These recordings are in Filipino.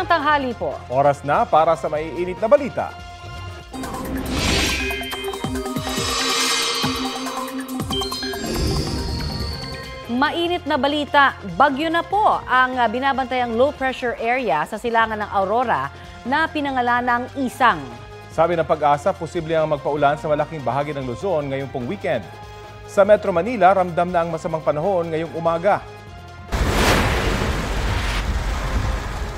Magandang tanghali po. Oras na para sa maiinit na balita. Mainit na balita, bagyo na po ang binabantayang low pressure area sa silangan ng Aurora na pinangalanang Isang. Sabi ng Pag-asa, posible ang magpaulan sa malaking bahagi ng Luzon ngayong pong weekend. Sa Metro Manila, ramdam na ang masamang panahon ngayong umaga.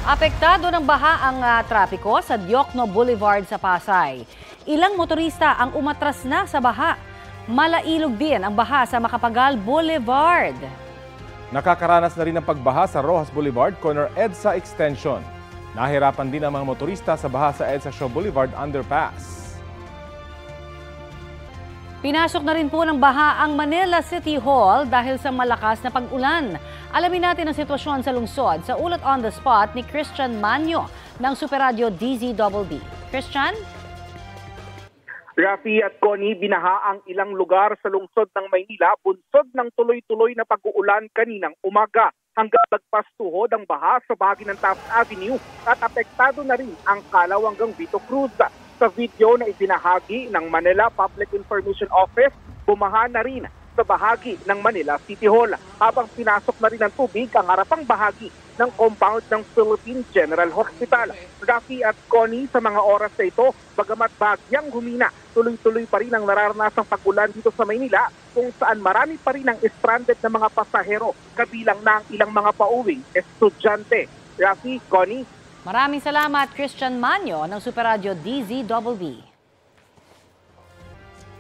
Apektado ng baha ang trapiko sa Diokno Boulevard sa Pasay. Ilang motorista ang umatras na sa baha. Malailog din ang baha sa Macapagal Boulevard. Nakakaranas na rin ng pagbaha sa Rojas Boulevard, corner EDSA Extension. Nahirapan din ang mga motorista sa baha sa EDSA Shaw Boulevard Underpass. Pinasok na rin po ng baha ang Manila City Hall dahil sa malakas na pag-ulan. Alamin natin ang sitwasyon sa lungsod sa ulat on the spot ni Christian Manyo ng Super Radio DZBB. Christian? Rafi at Connie, binaha ang ilang lugar sa lungsod ng Maynila bunsod ng tuloy-tuloy na pag-uulan kaninang umaga hanggang lagpas tuhod ang baha sa bahagi ng Taft Avenue at apektado na rin ang Calaw hanggang Vito Cruz. Sa video na ibinahagi ng Manila Public Information Office, bumaha na rin sa bahagi ng Manila City Hall habang pinasok na rin ng tubig ang harapang bahagi ng compound ng Philippine General Hospital. Rafi at Connie, sa mga oras na ito, bagamat bagyang humina, tuloy-tuloy pa rin ang nararanasang pag-ulan dito sa Maynila kung saan marami pa rin ang stranded na mga pasahero kabilang na ang ilang mga pauwing estudyante. Rafi, Connie. Maraming salamat, Christian Manyo ng Super Radio DZBB.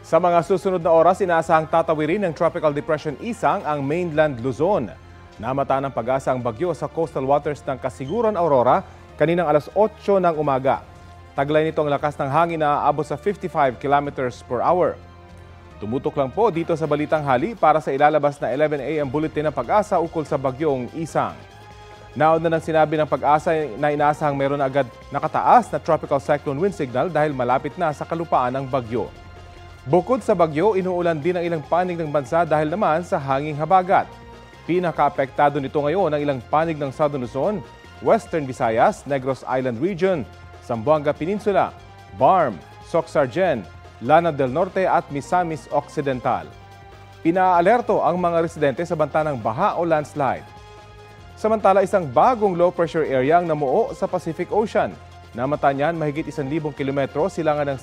Sa mga susunod na oras, inaasahang tatawirin ng Tropical Depression Isang ang mainland Luzon. Namata ng Pag-asa ang bagyo sa coastal waters ng Kasiguran, Aurora kaninang alas 8 ng umaga. Taglay nito ang lakas ng hangin na aabot sa 55 kilometers per hour. Tumutok lang po dito sa Balitang Hali para sa ilalabas na 11 a.m. bulletin ng Pag-asa ukol sa bagyong Isang. Nauna nang sinabi ng Pag-asa na inaasahang meron agad nakataas na tropical cyclone wind signal dahil malapit na sa kalupaan ng bagyo. Bukod sa bagyo, inuulan din ang ilang panig ng bansa dahil naman sa hanging habagat. Pinaka-apektado nito ngayon ang ilang panig ng Southern Luzon, Western Visayas, Negros Island Region, Zamboanga Peninsula, Barm, Soc-Sargen, Lana del Norte at Misamis Occidental. Pinaalerto ang mga residente sa banta ng baha o landslide. Samantala, isang bagong low pressure area ang namuo sa Pacific Ocean. Namata niyan mahigit 1,000 kilometro silangan ng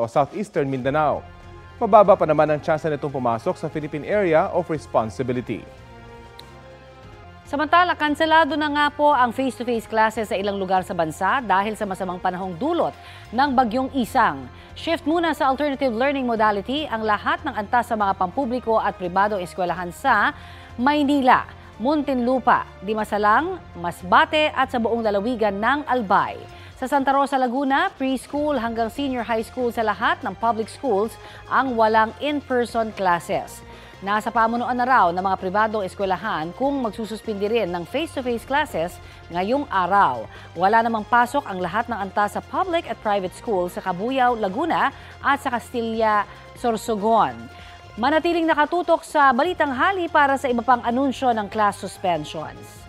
Southeastern Mindanao. Mababa pa naman ang tsansa nitong pumasok sa Philippine Area of Responsibility. Samantala, kanselado na nga po ang face-to-face classes sa ilang lugar sa bansa dahil sa masamang panahong dulot ng bagyong Isang. Shift muna sa alternative learning modality ang lahat ng antas sa mga pampubliko at pribadong eskwelahan sa Maynila, Muntinlupa, Dimasalang, Masbate at sa buong lalawigan ng Albay. Sa Santa Rosa, Laguna, preschool hanggang senior high school sa lahat ng public schools ang walang in-person classes. Nasa pamunuan na raw ng mga pribadong eskwelahan kung magsususpindi rin ng face-to-face classes ngayong araw. Wala namang pasok ang lahat ng antas sa public at private schools sa Cabuyao, Laguna at sa Castilla, Sorsogon. Manatiling nakatutok sa Balitang Hali para sa iba pang anunsyo ng class suspensions.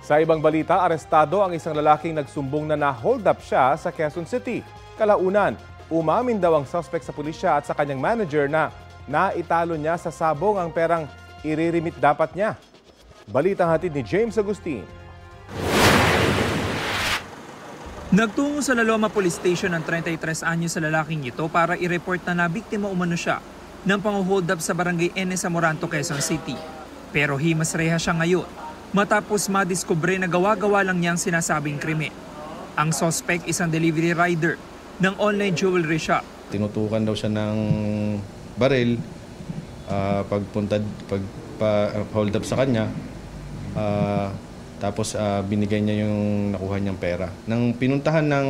Sa ibang balita, arestado ang isang lalaking nagsumbong na na-hold up siya sa Quezon City. Kalaunan, umamin daw ang suspect sa pulisya at sa kanyang manager na naitalo niya sa sabong ang perang iririmit dapat niya. Balitang hatid ni James Agustin. Nagtungo sa Laloma Police Station ang 33 anyos sa lalaking ito para i-report na nabiktima umano siya ng pang-hold up sa barangay N sa Moranto, Quezon City. Pero himas reha siya ngayon matapos madiskubre na gawa-gawa lang niyang sinasabing krimen. Ang suspect isang delivery rider ng online jewelry shop. Tinutukan daw siya ng baril pag-hold up sa kanya. Tapos binigay niya yung nakuha niyang pera. Nang pinuntahan ng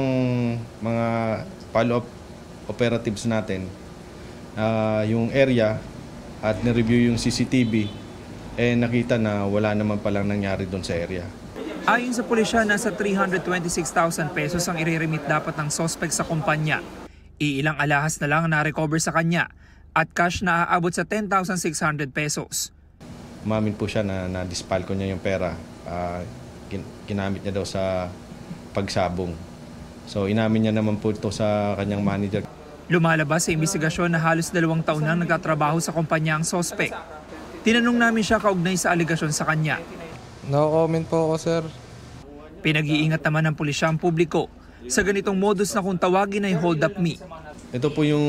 mga follow-up operatives natin, yung area at nireview yung CCTV, nakita na wala naman palang nangyari doon sa area. Ayon sa pulisya, nasa 326,000 pesos ang i-remit dapat ng suspect sa kumpanya. Iilang alahas na lang na-recover sa kanya at cash na aabot sa 10,600 pesos. Umamin po siya na na-dispalko niya yung pera. ginamit niya daw sa pagsabong. So inamin niya naman po ito sa kanyang manager. Lumalabas sa investigasyon na halos 2 taon nang nagtatrabaho sa kumpanya ang sospek. Tinanong namin siya kaugnay sa aligasyon sa kanya. No comment po ako, sir. Pinag-iingat naman ng pulisya ang publiko sa ganitong modus na kung tawagin ay hold up me. Ito po yung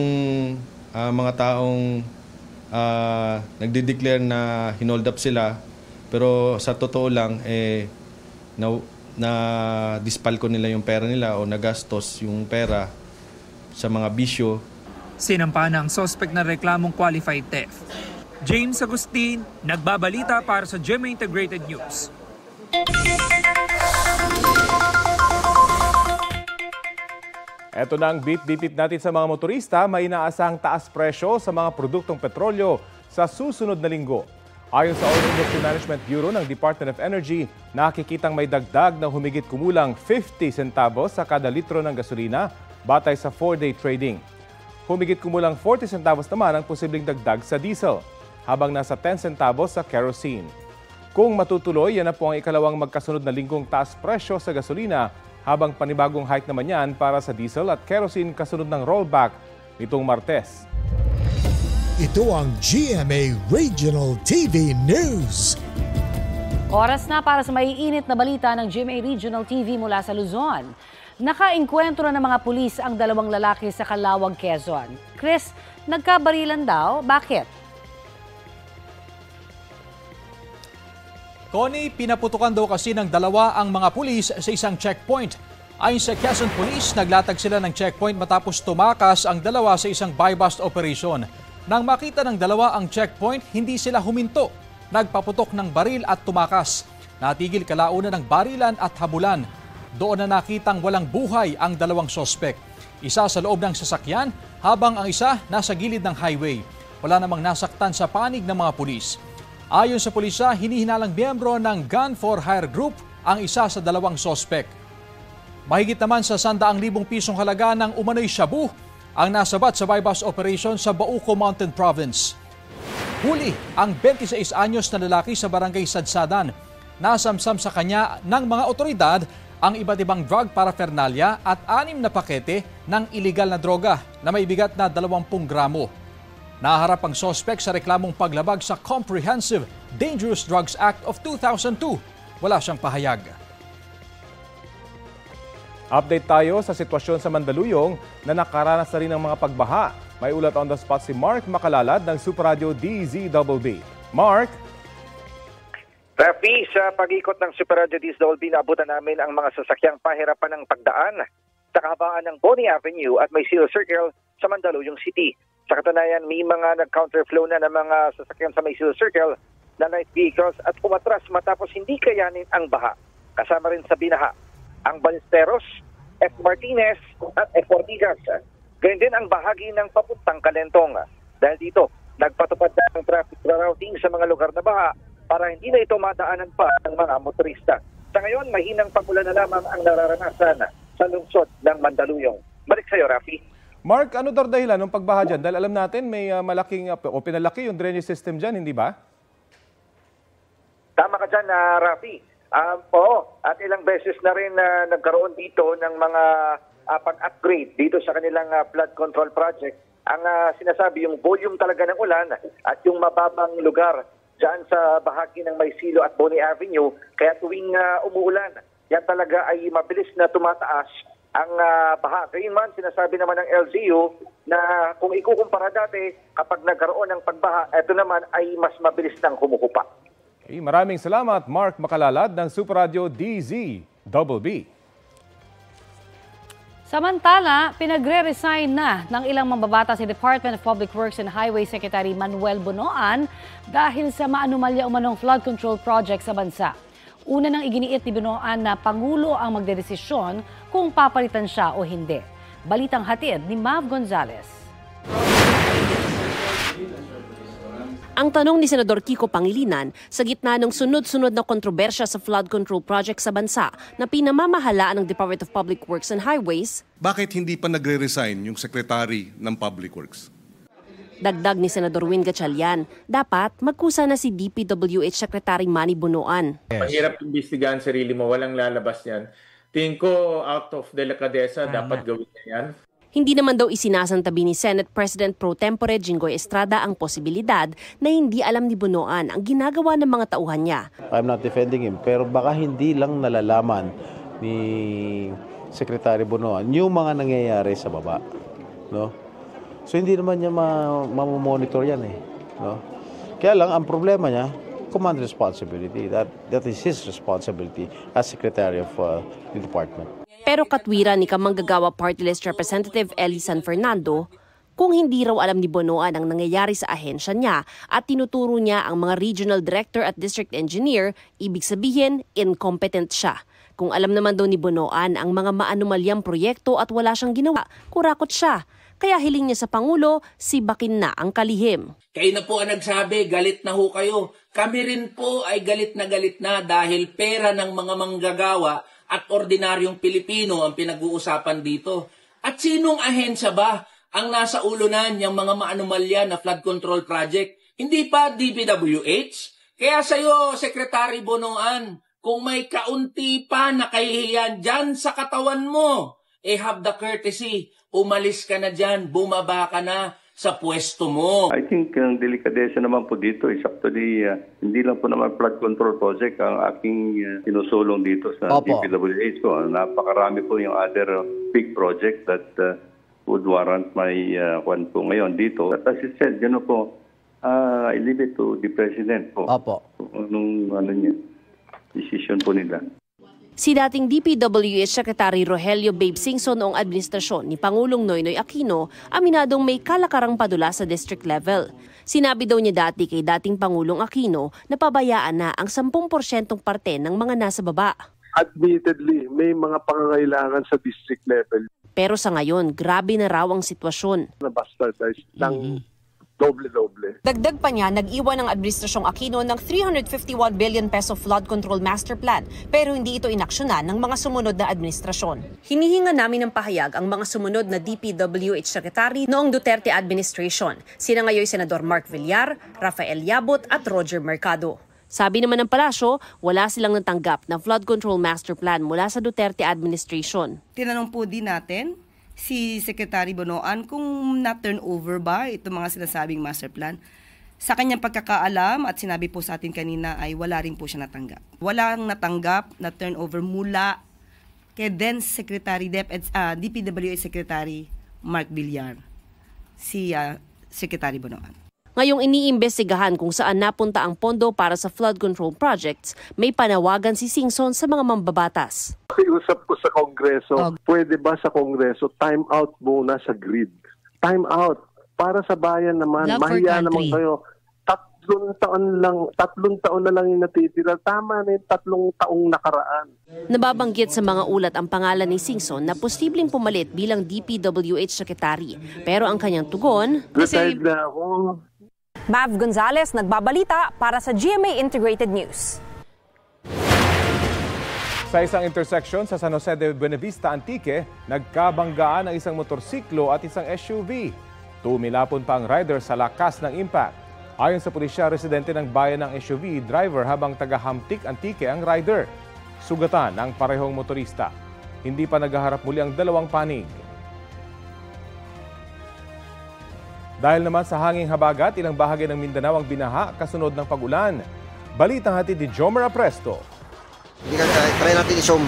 mga taong nagde-declare na hinold up sila, pero sa totoo lang na dispalko nila yung pera nila o nagastos yung pera sa mga bisyo. Sinampa na ang sospek na reklamong qualified theft. James Agustin, nagbabalita para sa GMA Integrated News. Ito na ang beep natin sa mga motorista. May inaasahang taas presyo sa mga produktong petrolyo sa susunod na linggo. Ayon sa Oil Industry Management Bureau ng Department of Energy, nakikitang may dagdag na humigit kumulang 50 centavos sa kada litro ng gasolina batay sa 4-day trading. Humigit kumulang 40 centavos naman ang posibleng dagdag sa diesel, habang nasa 10 centavos sa kerosene. Kung matutuloy, yan na po ang ikalawang magkasunod na linggong taas presyo sa gasolina, habang panibagong hike naman yan para sa diesel at kerosene kasunod ng rollback nitong Martes. Ito ang GMA Regional TV News. Oras na para sa maiinit na balita ng GMA Regional TV mula sa Luzon. Nakaengkwentro ng mga pulis ang 2 lalaki sa Calawag, Quezon. Chris, nagkabarilan daw. Bakit? Connie, pinaputukan daw kasi ng 2 ang mga pulis sa isang checkpoint. Ayon sa Quezon Police, naglatag sila ng checkpoint matapos tumakas ang 2 sa isang buy-bust operation. Nang makita ng 2 ang checkpoint, hindi sila huminto. Nagpaputok ng baril at tumakas. Natigil kalaunan ng barilan at habulan. Doon na nakitang walang buhay ang 2 sospek. Isa sa loob ng sasakyan habang ang isa nasa gilid ng highway. Wala namang nasaktan sa panig ng mga pulis. Ayon sa pulisya, hinihinalang miyembro ng Gun for Hire Group ang isa sa 2 sospek. Mahigit naman sa 100,000 pisong halaga ng umano'y shabu ang nasabat sa buy-bust operation sa Bauco Mountain Province. Huli ang 26 anyos na lalaki sa barangay Sadsadan. Nasamsam sa kanya ng mga otoridad ang iba't ibang drug paraphernalia at 6 na pakete ng iligal na droga na may bigat na 20 gramo. Naharap ang sospek sa reklamong paglabag sa Comprehensive Dangerous Drugs Act of 2002. Wala siyang pahayag. Update tayo sa sitwasyon sa Mandaluyong na nakaranas na rin ng mga pagbaha. May ulat on the spot si Mark Makalalad ng Super Radio DZBB. Mark? Rafi, sa pag-ikot ng Super Radio DZBB, naabutan namin ang mga sasakyang pahirapan ng pagdaan sa kahabaan ng Bonnie Avenue at Maysilo Circle sa Mandaluyong City. Sa katunayan, may mga nag-counterflow na ng mga sasakyan sa Maysilo Circle na light vehicles at umatras matapos hindi kayanin ang baha. Kasama rin sa binaha ang Ballesteros, F. Martinez at F. Ortigas. Ganyan din ang bahagi ng papuntang Kalentong. Dahil dito, nagpatupad na ang traffic routing sa mga lugar na baha para hindi na ito madaanan pa ng mga motorista. Sa ngayon, mahinang pagulan na lamang ang nararanasan sa lungsod ng Mandaluyong. Balik sa iyo, Rafi. Mark, ano daw dahilan ng pagbaha dyan? Dahil alam natin may malaking o pinalaki yung drainage system dyan, hindi ba? Tama ka dyan, Rafi. Oo, at ilang beses na rin nagkaroon dito ng mga pag-upgrade dito sa kanilang flood control project. Ang sinasabi, yung volume talaga ng ulan at yung mababang lugar dyan sa bahagi ng Maysilo at Bonnie Avenue. Kaya tuwing umuulan, yan talaga ay mabilis na tumataas ang baha. Gayunman, sinasabi naman ng LGU na kung ikukumpara dati, kapag nagkaroon ng pagbaha, ito naman ay mas mabilis nang humuhupa. Okay, maraming salamat, Mark Makalalad ng Super Radio DZBB. Samantala, pinagre-resign na ng ilang mambabatas si Department of Public Works and Highway Secretary Manuel Bunoan dahil sa maanumalya umanong flood control project sa bansa. Una nang iginiit ni Bunoan na Pangulo ang magdedesisyon kung papalitan siya o hindi. Balitang hatid ni Mav Gonzalez. Ang tanong ni Senador Kiko Pangilinan sa gitna ng sunod-sunod na kontrobersya sa flood control project sa bansa na pinamamahalaan ng Department of Public Works and Highways. Bakit hindi pa nagre-resign yung Secretary ng Public Works? Dagdag ni Senador Win Gatchalian, dapat magkusa na si DPWH Secretary Manny Bonoan. Mahirap imbestigahan sarili mo, walang lalabas yan. Tingin ko out of delicadeza, dapat gawin na yan. Hindi naman daw isinasantabi ni Senate President Pro Tempore Jinggoy Estrada ang posibilidad na hindi alam ni Bonoan ang ginagawa ng mga tauhan niya. I'm not defending him, pero baka hindi lang nalalaman ni Secretary Bonoan yung mga nangyayari sa baba, no? So hindi naman niya mamomonitor yan eh, no? Kaya lang ang problema niya, command responsibility. That is his responsibility as Secretary of the Department. Pero katwiran ni Kamanggagawa Party List Representative Eli San Fernando, kung hindi raw alam ni Bonoan ang nangyayari sa ahensya niya at tinuturo niya ang mga regional director at district engineer, ibig sabihin, incompetent siya. Kung alam naman daw ni Bonoan ang mga maanumalyang proyekto at wala siyang ginawa, kurakot siya. Kaya hiling niya sa Pangulo, sibakin na ang kalihim. Kayo na po ang nagsabi, galit na ho kayo. Kami rin po ay galit na dahil pera ng mga manggagawa at ordinaryong Pilipino ang pinag-uusapan dito. At sinong ahensya ba ang nasa ulunan ng mga maanumalya na flood control project? Hindi pa DPWH? Kaya sa iyo, Secretary Bonoan, kung may kaunti pa na kahihiyan dyan sa katawan mo, have the courtesy, umalis ka na dyan, bumaba ka na sa pwesto mo. I think ang delikadesa naman po dito is actually hindi lang po naman flood control project ang aking sinusulong dito sa DPWH ko. Napakarami po yung other big project that would warrant my kwan po ngayon dito. At as I said, gano'n po, I leave it to the President po. Anong decision po nila. Si dating DPWH Secretary Rogelio Babe Singson noong administrasyon ni Pangulong Noynoy Aquino, aminadong may kalakarang padula sa district level. Sinabi daw niya dati kay dating Pangulong Aquino na pabayaan na ang 10% parte ng mga nasa baba. Admittedly, may mga pangangailangan sa district level. Pero sa ngayon, grabe na raw ang sitwasyon. Na-bastardize ng doble-doble. Dagdag pa niya, nag-iwan ng Administrasyong Aquino ng 351 billion peso flood control master plan pero hindi ito inaksyonan ng mga sumunod na administrasyon. Hinihinga namin ng pahayag ang mga sumunod na DPWH Secretary noong Duterte administration. Sina ngayon Senador Mark Villar, Rafael Yabut at Roger Mercado. Sabi naman ng palasyo, wala silang natanggap na flood control master plan mula sa Duterte administration. Tinanong po din natin si Secretary Bonoan kung na-turnover ba itong mga sinasabing master plan. Sa kanyang pagkakaalam at sinabi po sa atin kanina ay wala rin po siya natanggap. Walang natanggap na turnover mula kay then Secretary DPWH Secretary Mark Villar, si Secretary Bonoan. Ngayong iniimbestigahan kung saan napunta ang pondo para sa flood control projects, may panawagan si Singson sa mga mambabatas. Iusap ko sa Kongreso, pwede ba sa Kongreso time out muna sa grid? Time out. Para sa bayan naman, mahiya naman kayo. 3 taon na lang yung natitira. Tama na yung 3 taong nakaraan. Nababanggit sa mga ulat ang pangalan ni Singson na posibleng pumalit bilang DPWH Secretary. Pero ang kanyang tugon, retired na ako. Mav Gonzalez, nagbabalita para sa GMA Integrated News. Sa isang intersection sa San Jose de Buenavista, Antique, nagkabanggaan ang isang motorsiklo at isang SUV. Tumilapon pa ang rider sa lakas ng impact. Ayon sa pulisya, residente ng bayan ng SUV driver habang taga-Hamtik, Antique ang rider. Sugatan ang parehong motorista. Hindi pa naghaharap muli ang dalawang panig. Dahil naman sa hanging habagat, ilang bahagi ng Mindanao ang binaha kasunod ng pag-ulan. Balitang hatid ni Jomer Apresto. Try natin i-zoom.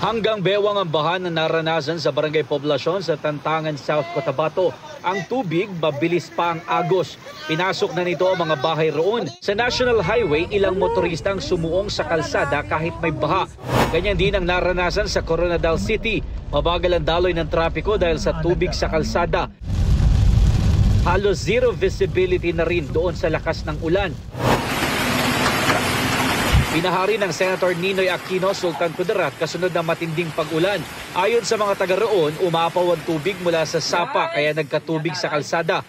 Hanggang bewang ang baha na naranasan sa barangay Poblacion sa Tantangan, South Cotabato. Ang tubig, mabilis pa ang agos. Pinasok na nito ang mga bahay roon. Sa National Highway, ilang motoristang sumuong sa kalsada kahit may baha. Ganyan din ang naranasan sa Coronadal City. Mabagal ang daloy ng trapiko dahil sa tubig sa kalsada. Halos zero visibility na rin doon sa lakas ng ulan. Pinahari ng Senator Ninoy Aquino, Sultan Kudarat kasunod ng matinding pag-ulan. Ayon sa mga taga roon, umapaw ang tubig mula sa sapa kaya nagkatubig sa kalsada.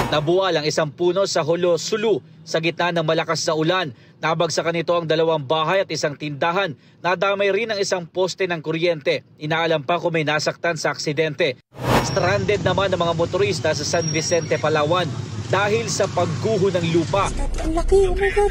Nabuwal ang isang puno sa Holo, Sulu sa gitna ng malakas na ulan. Nabagsakan nito ang 2 bahay at isang tindahan. Nadamay rin ang isang poste ng kuryente. Inaalam pa kung may nasaktan sa aksidente. Stranded naman ang mga motorista sa San Vicente, Palawan. dahil sa pagguho ng lupa. Ang laki, oh my God.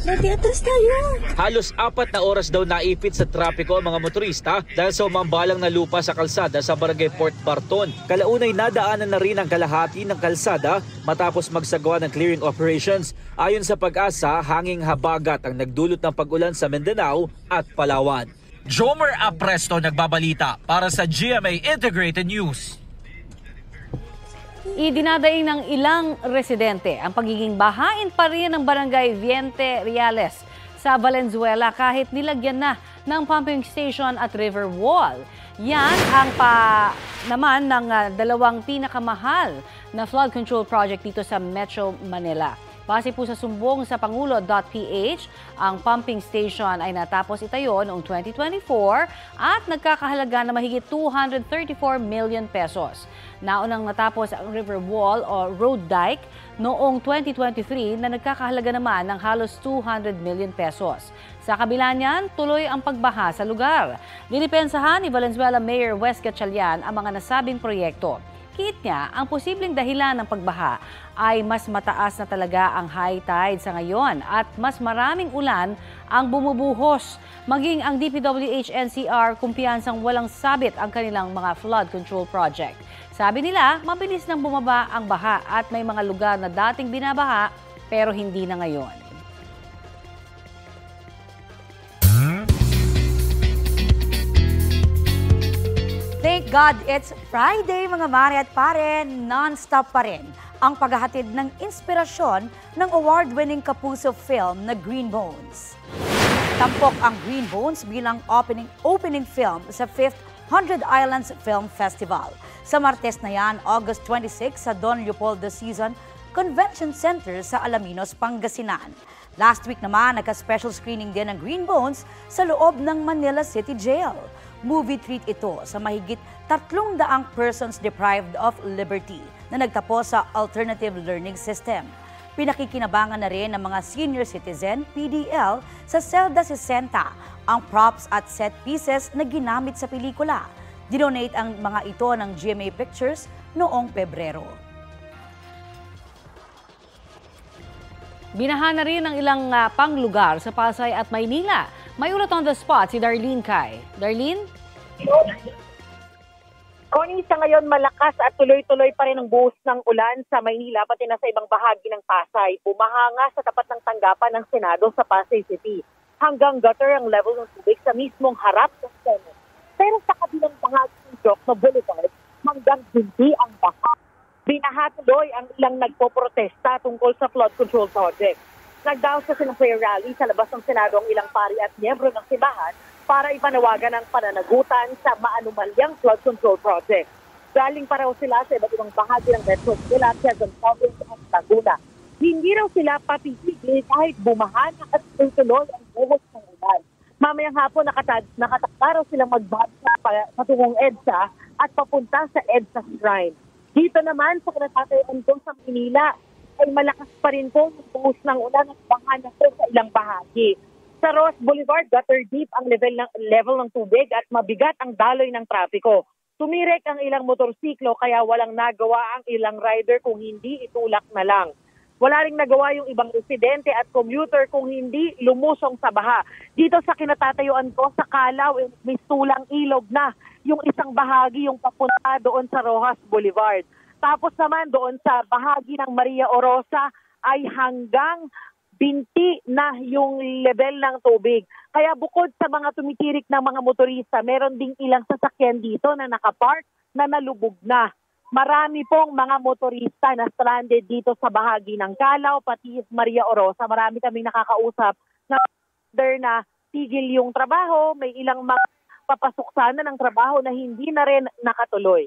Nag-atras tayo. Halos 4 na oras daw naipit sa trapiko ang mga motorista dahil sa umambalang na lupa sa kalsada sa barangay Port Barton. Kalaunay nadaanan na rin ang kalahati ng kalsada matapos magsagawa ng clearing operations. Ayon sa Pag-asa, hanging habagat ang nagdulot ng pag-ulan sa Mindanao at Palawan. Jomer Apresto nagbabalita para sa GMA Integrated News. Idinadaing ng ilang residente ang pagiging bahain pa rin ng barangay Viente Reales sa Valenzuela kahit nilagyan na ng pumping station at river wall. Yan ang naman ng dalawang pinakamahal na flood control project dito sa Metro Manila. Base po sa sumbong sa Pangulo.ph, ang pumping station ay natapos itayo noong 2024 at nagkakahalaga na mahigit 234 million pesos. Naunang natapos ang river wall o road dike noong 2023 na nagkakahalaga naman ng halos 200 million pesos. Sa kabila niyan, tuloy ang pagbaha sa lugar. Dinipensahan ni Valenzuela Mayor Wes Gatchalian ang mga nasabing proyekto. Kiit niya, ang posibleng dahilan ng pagbaha ay mas mataas na talaga ang high tide sa ngayon at mas maraming ulan ang bumubuhos. Maging ang DPWH-NCR kumpiyansang walang sabit ang kanilang mga flood control project. Sabi nila, mabilis nang bumaba ang baha at may mga lugar na dating binabaha pero hindi na ngayon. Thank God it's Friday mga mare at pare, non-stop pa rin ang paghahatid ng inspirasyon ng award-winning Kapuso film na Green Bones. Tampok ang Green Bones bilang opening film sa 5th 100 Islands Film Festival. Sa Martes na yan, August 26 sa Don Leopoldo Season Convention Center sa Alaminos, Pangasinan. Last week naman, nagka-special screening din ng Green Bones sa loob ng Manila City Jail. Movie treat ito sa mahigit 300 persons deprived of liberty na nagtapos sa alternative learning system. Pinakikinabangan na rin ng mga senior citizen, PDL, sa Selda 60 ang props at set pieces na ginamit sa pelikula. Dinonate ang mga ito ng GMA Pictures noong Pebrero. Binaha na rin ang ilang panglugar sa Pasay at Maynila. May ulat on the spot si Darlene Kai. Darlene? Connie, sa ngayon malakas at tuloy-tuloy pa rin ang buhos ng ulan sa Maynila pati na sa ibang bahagi ng Pasay. Bumahanga sa tapat ng tanggapan ng Senado sa Pasay City. Hanggang gutter ang level ng tubig sa mismong harap ng Senate. Pero sa kabilang bahagi ng Jokno Boulevard, hanggang hindi ang baha. Binaha tuloy ang ilang nagpoprotesta tungkol sa flood control project. Nagdaos kasi ng prayer rally sa labas ng Senado ang ilang pari at miyembro ng simbahan para ipanawagan ang pananagutan sa maanumalyang flood control project. Galing pa raw sila sa iba't ibang bahagi ng Metro Manila at Quezon Province at Laguna. Hindi raw sila papitigil kahit bumahan at tuloy ang buhos ng ulan. Mamayang hapon nakatakda raw silang magbasa patungong EDSA at papunta sa EDSA Shrine. Dito naman sa kinatatayan ko sa Manila ay malakas pa rin po yung buhos ng ulan at baha na po sa ilang bahagi. Sa Ross Boulevard, gutter deep ang level ng tubig at mabigat ang daloy ng trapiko. Tumirek ang ilang motorsiklo kaya walang nagawa ang ilang rider kung hindi itulak na lang. Wala ring nagawa yung ibang residente at commuter kung hindi lumusong sa baha. Dito sa kinatatayuan ko sa Calao, may tulang ilog na yung isang bahagi yung papunta doon sa Rojas Boulevard. Tapos naman doon sa bahagi ng Maria Orosa ay hanggang binti na yung level ng tubig. Kaya bukod sa mga tumitirik ng mga motorista, meron ding ilang sasakyan dito na nakapark na nalubog na. Marami pong mga motorista na stranded dito sa bahagi ng Calao, pati Maria Orosa. Marami kaming nakakausap na tigil yung trabaho, may ilang papasok sana ng trabaho na hindi na rin nakatuloy.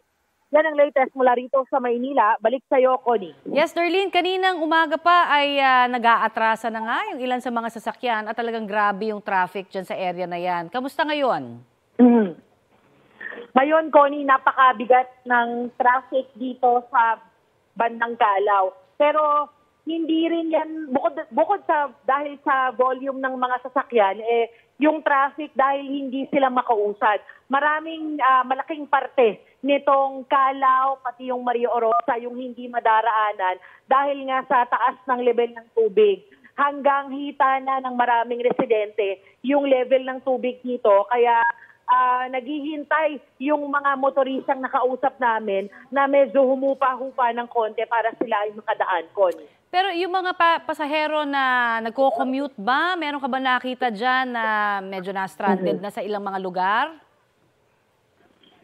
Yan ang latest mula rito sa Maynila. Balik sa'yo, Connie. Yes, Darlene, kaninang umaga pa ay nag-aatrasa na nga yung ilan sa mga sasakyan at talagang grabe yung traffic dyan sa area na yan. Kamusta ngayon? Ngayon, Connie, napakabigat ng traffic dito sa bandang Calao. Pero hindi rin yan, bukod sa dahil sa volume ng mga sasakyan, yung traffic dahil hindi sila makausad. Maraming malaking parte nitong Calao, pati yung Maria Orosa, yung hindi madaraanan dahil nga sa taas ng level ng tubig. Hanggang hita na ng maraming residente yung level ng tubig dito. Kaya naghihintay yung mga motoristang nakausap namin na medyo humupa-hupa ng konti para sila ay makadaan, Connie. Pero yung mga pasahero na nagko-commute ba, meron ka ba nakita dyan na medyo na-stranded na sa ilang mga lugar?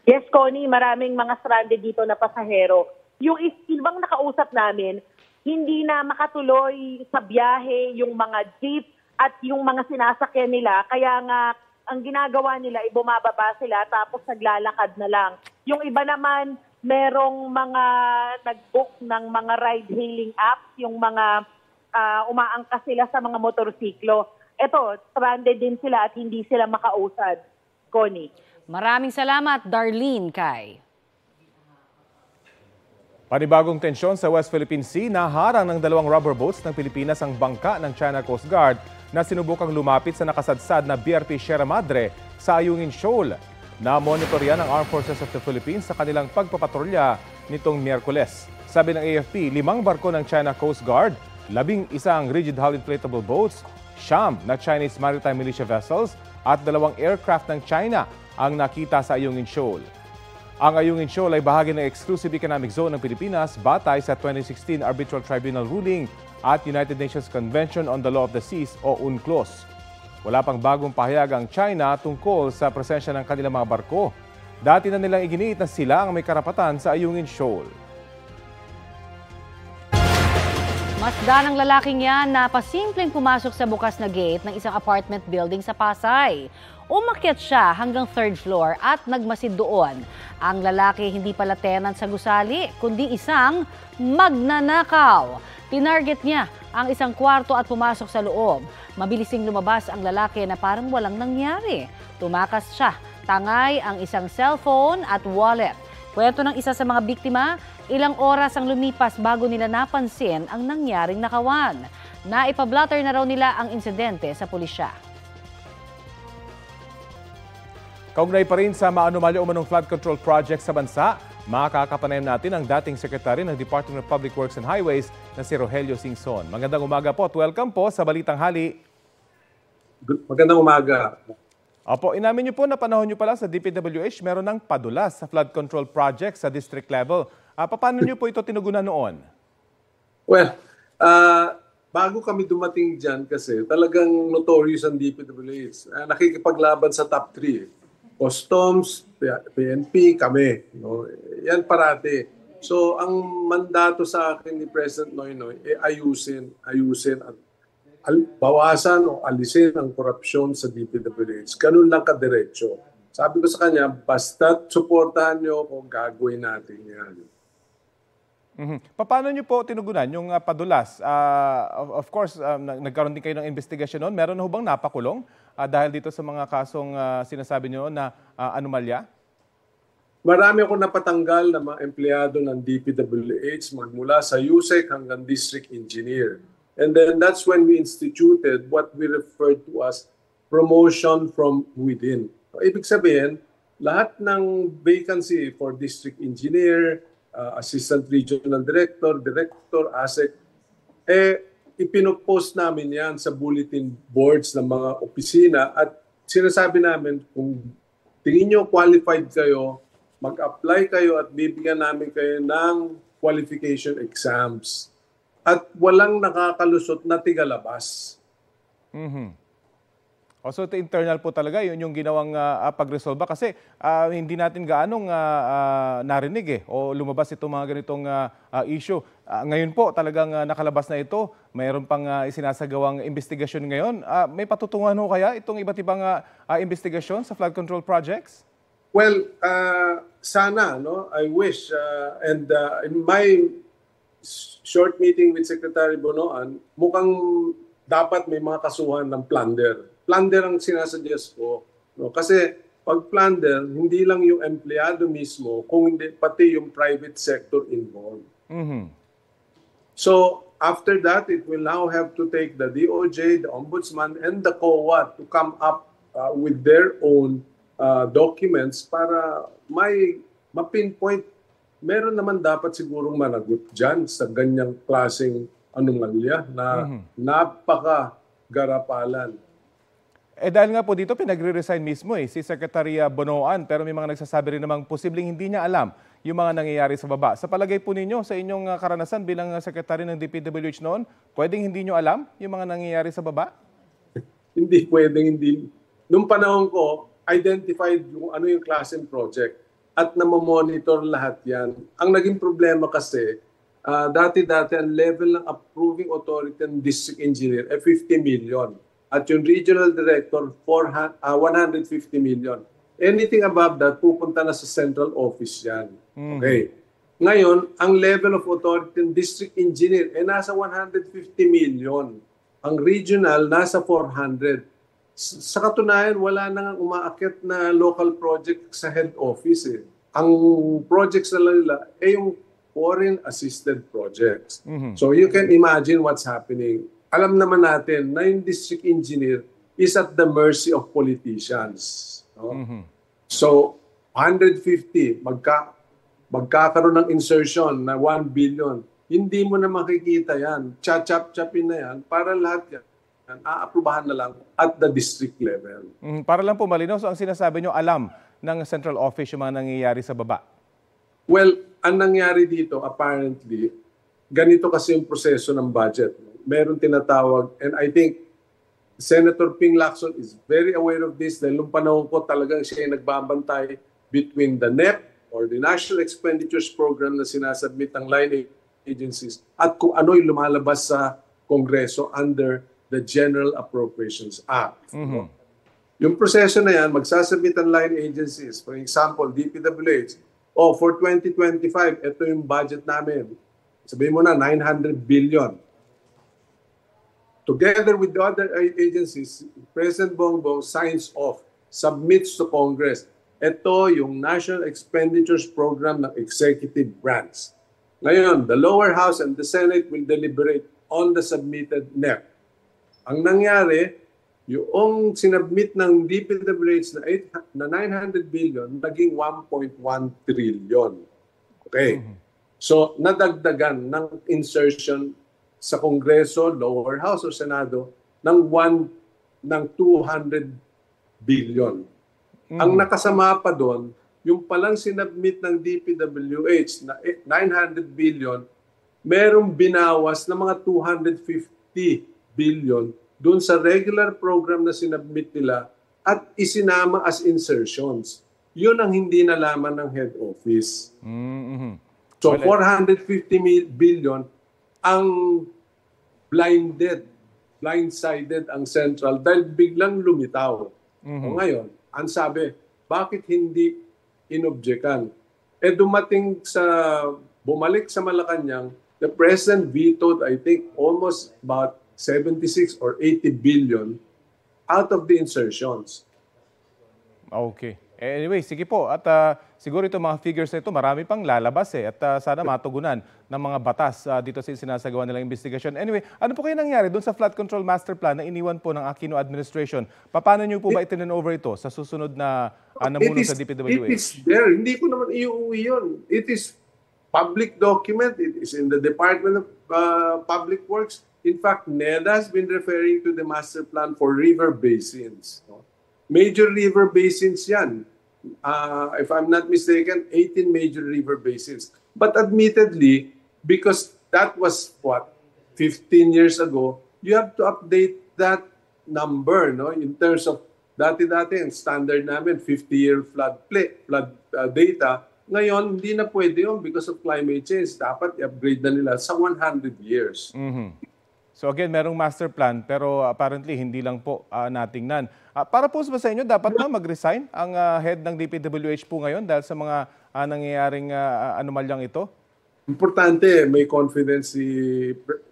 Yes, Connie, maraming mga stranded dito na pasahero. Yung ibang nakausap namin, hindi na makatuloy sa biyahe yung mga jeep at yung mga sinasakyan nila. Kaya nga, ang ginagawa nila, bumababa sila tapos naglalakad na lang. Yung iba naman, merong mga nag-book ng mga ride-hailing apps, yung mga umaangkas sila sa mga motorsiklo. Ito, stranded din sila at hindi sila makausad. Connie. Maraming salamat, Darlene Kay. Panibagong tensyon sa West Philippine Sea, naharang ng 2 rubber boats ng Pilipinas ang bangka ng China Coast Guard na sinubukang lumapit sa nakasadsad na BRP Sierra Madre sa Ayungin Shoal. Na-monitor yan ng Armed Forces of the Philippines sa kanilang pagpapatrolya nitong Miyerkules. Sabi ng AFP, 5 barko ng China Coast Guard, 11 rigid hull inflatable boats, 9 na Chinese maritime militia vessels at 2 aircraft ng China ang nakita sa Ayungin Shoal. Ang Ayungin Shoal ay bahagi ng Exclusive Economic Zone ng Pilipinas batay sa 2016 Arbitral Tribunal ruling at United Nations Convention on the Law of the Seas o UNCLOS. Wala pang bagong pahayag ang China tungkol sa presensya ng kanilang mga barko. Dati na nilang iginiit na sila ang may karapatan sa Ayungin Shoal. Masdan ng lalaking yan na pasimpleng pumasok sa bukas na gate ng isang apartment building sa Pasay. Umakyat siya hanggang 3rd floor at nagmasid doon. Ang lalaki hindi pala tenant sa gusali, kundi isang magnanakaw. Tinarget niya ang isang kwarto at pumasok sa loob. Mabilising lumabas ang lalaki na parang walang nangyari. Tumakas siya. Tangay ang isang cellphone at wallet. Kwento ng isa sa mga biktima, ilang oras ang lumipas bago nila napansin ang nangyaring nakawan. Naipablatter na raw nila ang insidente sa pulisya. Kaugnay pa rin sa maanumalya umanong flood control project sa bansa, makakapanayam natin ang dating Secretary ng Department of Public Works and Highways na si Rogelio Singson. Magandang umaga po at welcome po sa Balitang Hali. Magandang umaga. Opo, inamin niyo po na panahon niyo pala sa DPWH meron ng padulas sa flood control project sa district level. Paano niyo po ito tinugunan noon? Well, bago kami dumating dyan kasi talagang notorious ang DPWH. Nakikipaglaban sa top 3. Customs, PNP, kami. No? Yan parati. So, ang mandato sa akin ni President Noynoy, ayusin at bawasan o alisin ang korupsyon sa DPWH. Ganun lang kadiretso. Sabi ko sa kanya, basta suportahan nyo kung gagawin natin yan. Paano nyo po tinugunan yung padulas? Of course, nagkaroon din kayo ng investigasyon noon. Meron na bang napakulong dahil dito sa mga kasong sinasabi nyo na anomalya? Marami ako napatanggal na mga empleyado ng DPWH magmula sa USEC hanggang district engineer. And then that's when we instituted what we refer to as promotion from within. So, ibig sabihin, lahat ng vacancy for district engineer, assistant regional director, ASEC, ipinopost namin yan sa bulletin boards ng mga opisina at sinasabi namin kung tingin nyo qualified kayo, mag-apply kayo at bibigyan namin kayo ng qualification exams. At walang nakakalusot na tigalabas. So ito internal po talaga, yun yung ginawang pag-resolve kasi hindi natin gaanong narinig o lumabas itong mga ganitong issue. Ngayon po talagang nakalabas na ito, mayroon pang isinasagawang investigasyon ngayon. May patutunguhan ho kaya itong iba't ibang investigasyon sa flood control projects? Well, sana, no? I wish. And in my short meeting with Secretary Bonoan, mukhang dapat may mga kasuhan ng plunder. Plunder ang sinasuggest ko. No? Kasi pag plunder, hindi lang yung empleyado mismo, kung hindi pati yung private sector involved. So after that, it will now have to take the DOJ, the Ombudsman, and the COA to come up with their own documents para may ma-pinpoint. Meron naman dapat sigurong managot dyan sa ganyang klaseng anomalya na napaka-garapalan. Dahil nga po dito, pinagre-resign mismo si Secretary Bonoan, pero may mga nagsasabi rin namang posibleng hindi niya alam yung mga nangyayari sa baba. Sa palagay po ninyo, sa inyong karanasan bilang Secretary ng DPWH noon, pwedeng hindi nyo alam yung mga nangyayari sa baba? Hindi pwedeng hindi. Nung panahon ko, identified yung ano yung klaseng project at namomonitor lahat yan. Ang naging problema kasi, dati-dati ang level ng approving authority and district engineer 50 million. At yung regional director, 150 million. Anything above that, pupunta na sa central office yan. Okay. Ngayon, ang level of authority and district engineer nasa 150 million. Ang regional, nasa 400. Sa katunayan, wala nang umaakyat na local project sa head office. Ang projects na nila yung foreign assisted projects. So you can imagine what's happening. Alam naman natin na yung district engineer is at the mercy of politicians. No? So, 150, magkakaroon ng insertion na 1 billion. Hindi mo na makikita yan. Chap-chap-chapin na yan para lahat yan. Aaprubahan na lang at the district level. Para lang po malinaw, so ang sinasabi nyo, alam ng central office yung mga nangyayari sa baba? Well, ang nangyari dito, apparently, ganito kasi yung proseso ng budget. Meron tinatawag, and I think Senator Ping Lacson is very aware of this dahil nung panahon ko talagang siya yung nagbabantay between the NEP or the National Expenditures Program na sinasubmit ng line agencies at kung ano yung lumalabas sa Kongreso under the General Appropriations Act. Yung proseso na yan, magsasubmit ang line agencies. For example, DPWH, for 2025, ito yung budget namin. Sabihin mo na, 900 billion. Together with the other agencies, President Bongbong signs off, submits to Congress. Ito yung National Expenditures Program ng Executive Branch. Ngayon, the lower house and the Senate will deliberate on the submitted NEP. Ang nangyari, yung sinubmit ng DPWH na 900 billion, naging 1.1 trillion. Okay. So, nadagdagan ng insertion sa Kongreso, lower house o Senado ng 200 billion. Ang nakasama pa doon, yung palang sinubmit ng DPWH na 900 billion, merong binawas na mga 250 billion doon sa regular program na sinubmit nila at isinama as insertions. Yun ang hindi nalaman ng head office. So 450 billion ang blindsided ang central dahil biglang lumitaw. O ngayon, ang sabi, bakit hindi inobjekan? Bumalik sa Malacanang, the president vetoed, I think, almost about 76 or 80 billion out of the insertions. Okay. Anyway, sige po. At siguro itong mga figures na ito, marami pang lalabas at sana matugunan ng mga batas dito sa sinasagawa nilang investigasyon. Anyway, ano po kayo nangyari doon sa flood control master plan na iniwan po ng Aquino administration? Paano nyo po ba itin-over ito sa susunod na namuno sa DPWH? It is there. Hindi ko naman iuwi yun. It is public document. It is in the Department of Public Works. In fact, NEDA has been referring to the master plan for river basins. Major river basins yan. If I'm not mistaken, 18 major river basins. But admittedly, because that was, 15 years ago, you have to update that number, no? In terms of, dati-dati, ang standard namin, 50-year flood data. Ngayon, hindi na pwede yun because of climate change. Dapat i-upgrade na nila sa 100 years. So again, merong master plan pero apparently hindi lang po natingnan. Para po ba sa inyo, dapat na mag-resign ang head ng DPWH po ngayon dahil sa mga nangyayaring anomalyang ito? Importante, may confidence si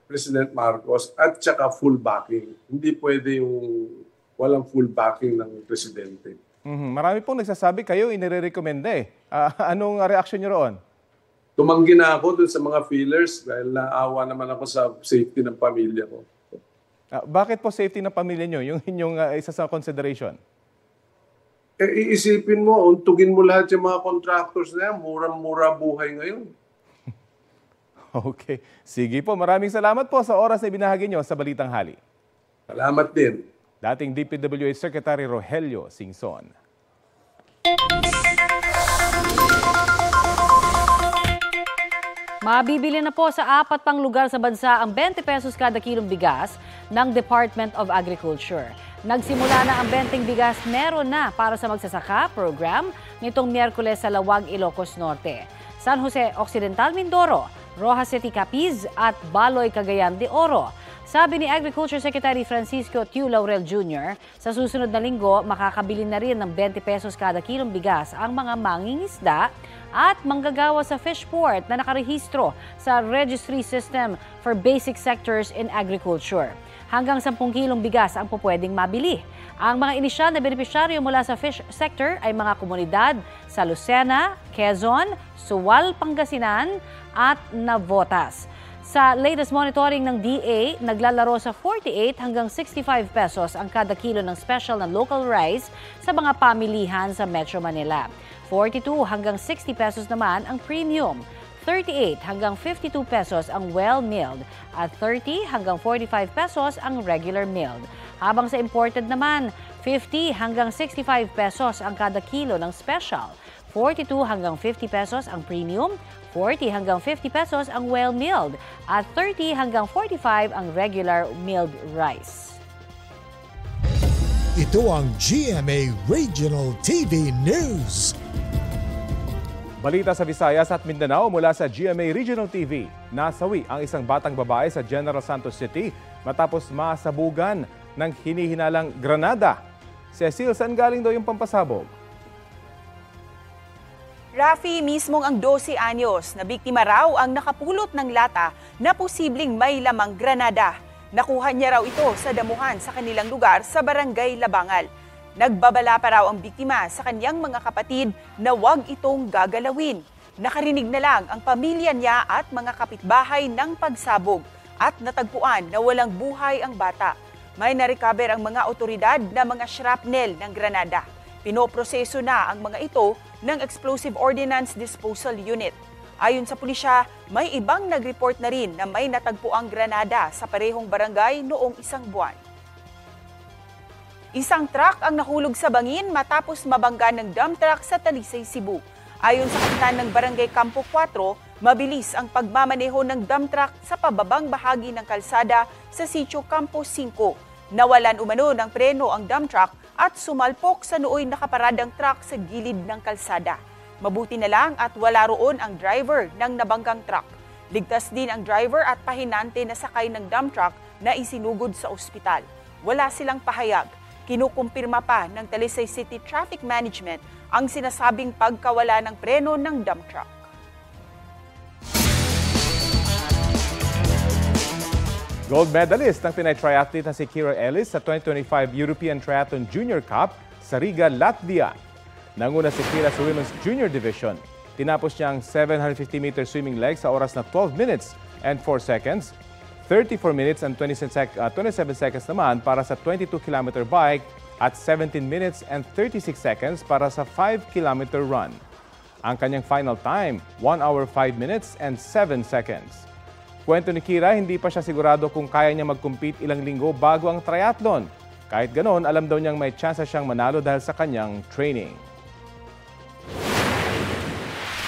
President Marcos at saka full backing. Hindi pwede yung walang full backing ng presidente. Marami pong nagsasabi kayo inirerekomenda Anong reaction niyo roon? Tumanggi na ako dun sa mga feelers dahil naawa naman ako sa safety ng pamilya ko. Bakit po safety ng pamilya nyo? Yung inyong isa sa consideration? iisipin mo, untugin mo lahat yung mga contractors na yan, murang-mura buhay ngayon. Okay. Sige po, maraming salamat po sa oras na binahagi nyo sa Balitang Hali. Salamat din. Dating DPWH Secretary Rogelio Singson. Mabibili na po sa 4 pang lugar sa bansa ang 20 pesos kada kilong bigas ng Department of Agriculture. Nagsimula na ang 20 bigas meron na para sa magsasaka program nitong Miyerkules sa Lawag, Ilocos Norte, San Jose Occidental, Mindoro, Rojas City, Capiz at Baloy, Cagayan de Oro. Sabi ni Agriculture Secretary Francisco Tiu Laurel Jr., sa susunod na linggo makakabili na rin ng 20 pesos kada kilong bigas ang mga mangingisda at manggagawa sa fish port na nakarehistro sa Registry System for Basic Sectors in Agriculture. Hanggang 10 kilong bigas ang pupwedeng mabili. Ang mga inisyal na benepisyaryo mula sa fish sector ay mga komunidad sa Lucena, Quezon, Suwal, Pangasinan at Navotas. Sa latest monitoring ng DA, naglalaro sa 48 hanggang 65 pesos ang kada kilo ng special na local rice sa mga pamilihan sa Metro Manila. 42 hanggang 60 pesos naman ang premium. 38 hanggang 52 pesos ang well-milled at 30 hanggang 45 pesos ang regular milled. Habang sa imported naman, 50 hanggang 65 pesos ang kada kilo ng special. 42 hanggang 50 pesos ang premium, 40 hanggang 50 pesos ang well-milled at 30 hanggang 45 ang regular milled rice. Ito ang GMA Regional TV News. Balita sa Visayas at Mindanao mula sa GMA Regional TV. Nasawi ang isang batang babae sa General Santos City matapos masabugan ng hinihinalang granada. Cecil, saan galing daw yung pampasabog? Rafi, mismong ang 12 anyos na biktima raw ang nakapulot ng lata na posibleng may lamang granada. Nakuha niya raw ito sa damuhan sa kanilang lugar sa Barangay Labangal. Nagbabala pa raw ang biktima sa kanyang mga kapatid na huwag itong gagalawin. Nakarinig na lang ang pamilya niya at mga kapitbahay ng pagsabog at natagpuan na walang buhay ang bata. May narecover ang mga otoridad na mga shrapnel ng granada. Pinoproseso na ang mga ito ng Explosive Ordnance Disposal Unit. Ayon sa pulisya, may ibang nag-report na rin na may natagpuang granada sa parehong barangay noong 1 buwan. Isang truck ang nahulog sa bangin matapos mabangga ng dump truck sa Talisay, Cebu. Ayon sa kapitan ng Barangay Campo 4, mabilis ang pagmamaneho ng dump truck sa pababang bahagi ng kalsada sa Sitio Campo 5. Nawalan umano ng preno ang dump truck at sumalpok sa nooy nakaparadang truck sa gilid ng kalsada. Mabuti na lang at wala roon ang driver ng nabanggang truck. Ligtas din ang driver at pahinante na sakay ng dump truck na isinugod sa ospital. Wala silang pahayag. Kinukumpirma pa ng Talisay City Traffic Management ang sinasabing pagkawala ng preno ng dump truck. Gold medalist ng Pinay triathlete na si Kira Ellis sa 2025 European Triathlon Junior Cup sa Riga, Latvia. Nanguna si Kira sa Women's Junior Division. Tinapos niyang 750-meter swimming leg sa oras na 12 minutes and 4 seconds. 34 minutes and 27 seconds naman para sa 22-kilometer bike at 17 minutes and 36 seconds para sa 5-kilometer run. Ang kanyang final time, 1 hour 5 minutes and 7 seconds. Kwento ni Kira, hindi pa siya sigurado kung kaya niya mag-compete ilang linggo bago ang triathlon. Kahit ganoon, alam daw niyang may chance siyang manalo dahil sa kanyang training.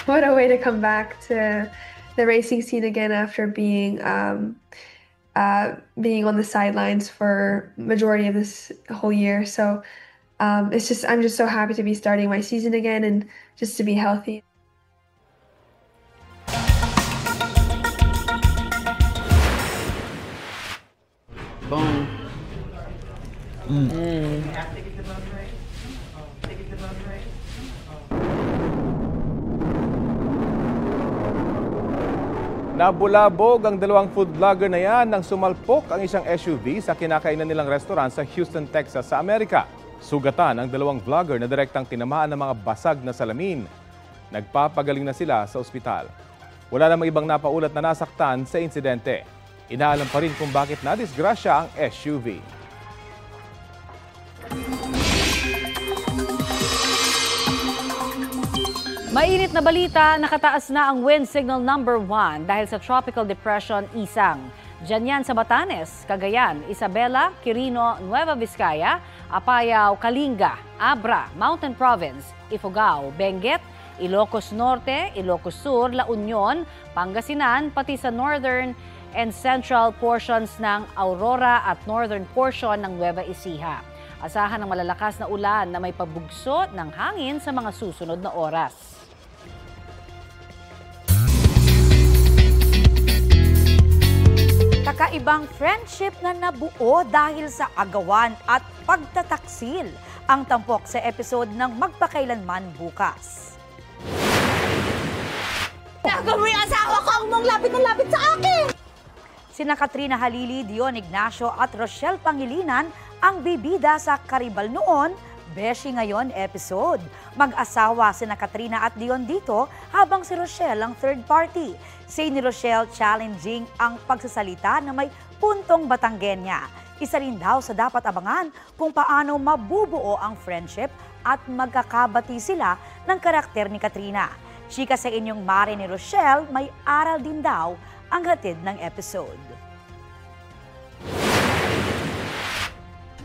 What a way to come back to the racing scene again after being on the sidelines for majority of this whole year. So I'm just so happy to be starting my season again and just to be healthy. Boom. Nabulabog ang dalawang food vlogger na yan nang sumalpok ang isang SUV sa kinakainan nilang restaurant sa Houston, Texas sa Amerika. Sugatan ang dalawang vlogger na direktang tinamaan ng mga basag na salamin. Nagpapagaling na sila sa ospital. Wala namang ibang napaulat na nasaktan sa insidente. Inaalam pa rin kung bakit nadisgrasya ang SUV. Mainit na balita, nakataas na ang wind signal number 1 dahil sa Tropical Depression Isang. Diyan yan sa Batanes, Cagayan, Isabela, Quirino, Nueva Vizcaya, Apayao, Kalinga, Abra, Mountain Province, Ifugao, Benguet, Ilocos Norte, Ilocos Sur, La Union, Pangasinan, pati sa northern and central portions ng Aurora at northern portion ng Nueva Ecija. Asahan ng malalakas na ulan na may pabugso ng hangin sa mga susunod na oras. Kakaibang friendship na nabuo dahil sa agawan at pagtataksil ang tampok sa episode ng Magpakailanman Bukas. Gagawin mo yung asawa ko ang mong lapit na lapit sa akin! Sina Katrina Halili, Dion Ignacio at Rochelle Pangilinan ang bibida sa Karibal noon, Beshi ngayon episode. Mag-asawa sina Katrina at Dion dito habang si Rochelle ang third party. Say ni Rochelle challenging ang pagsasalita na may puntong Batanggenya. Isa rin daw sa dapat abangan kung paano mabubuo ang friendship at magkakabati sila ng karakter ni Katrina. Chika sa inyong mare ni Rochelle, may aral din daw ang hatid ng episode.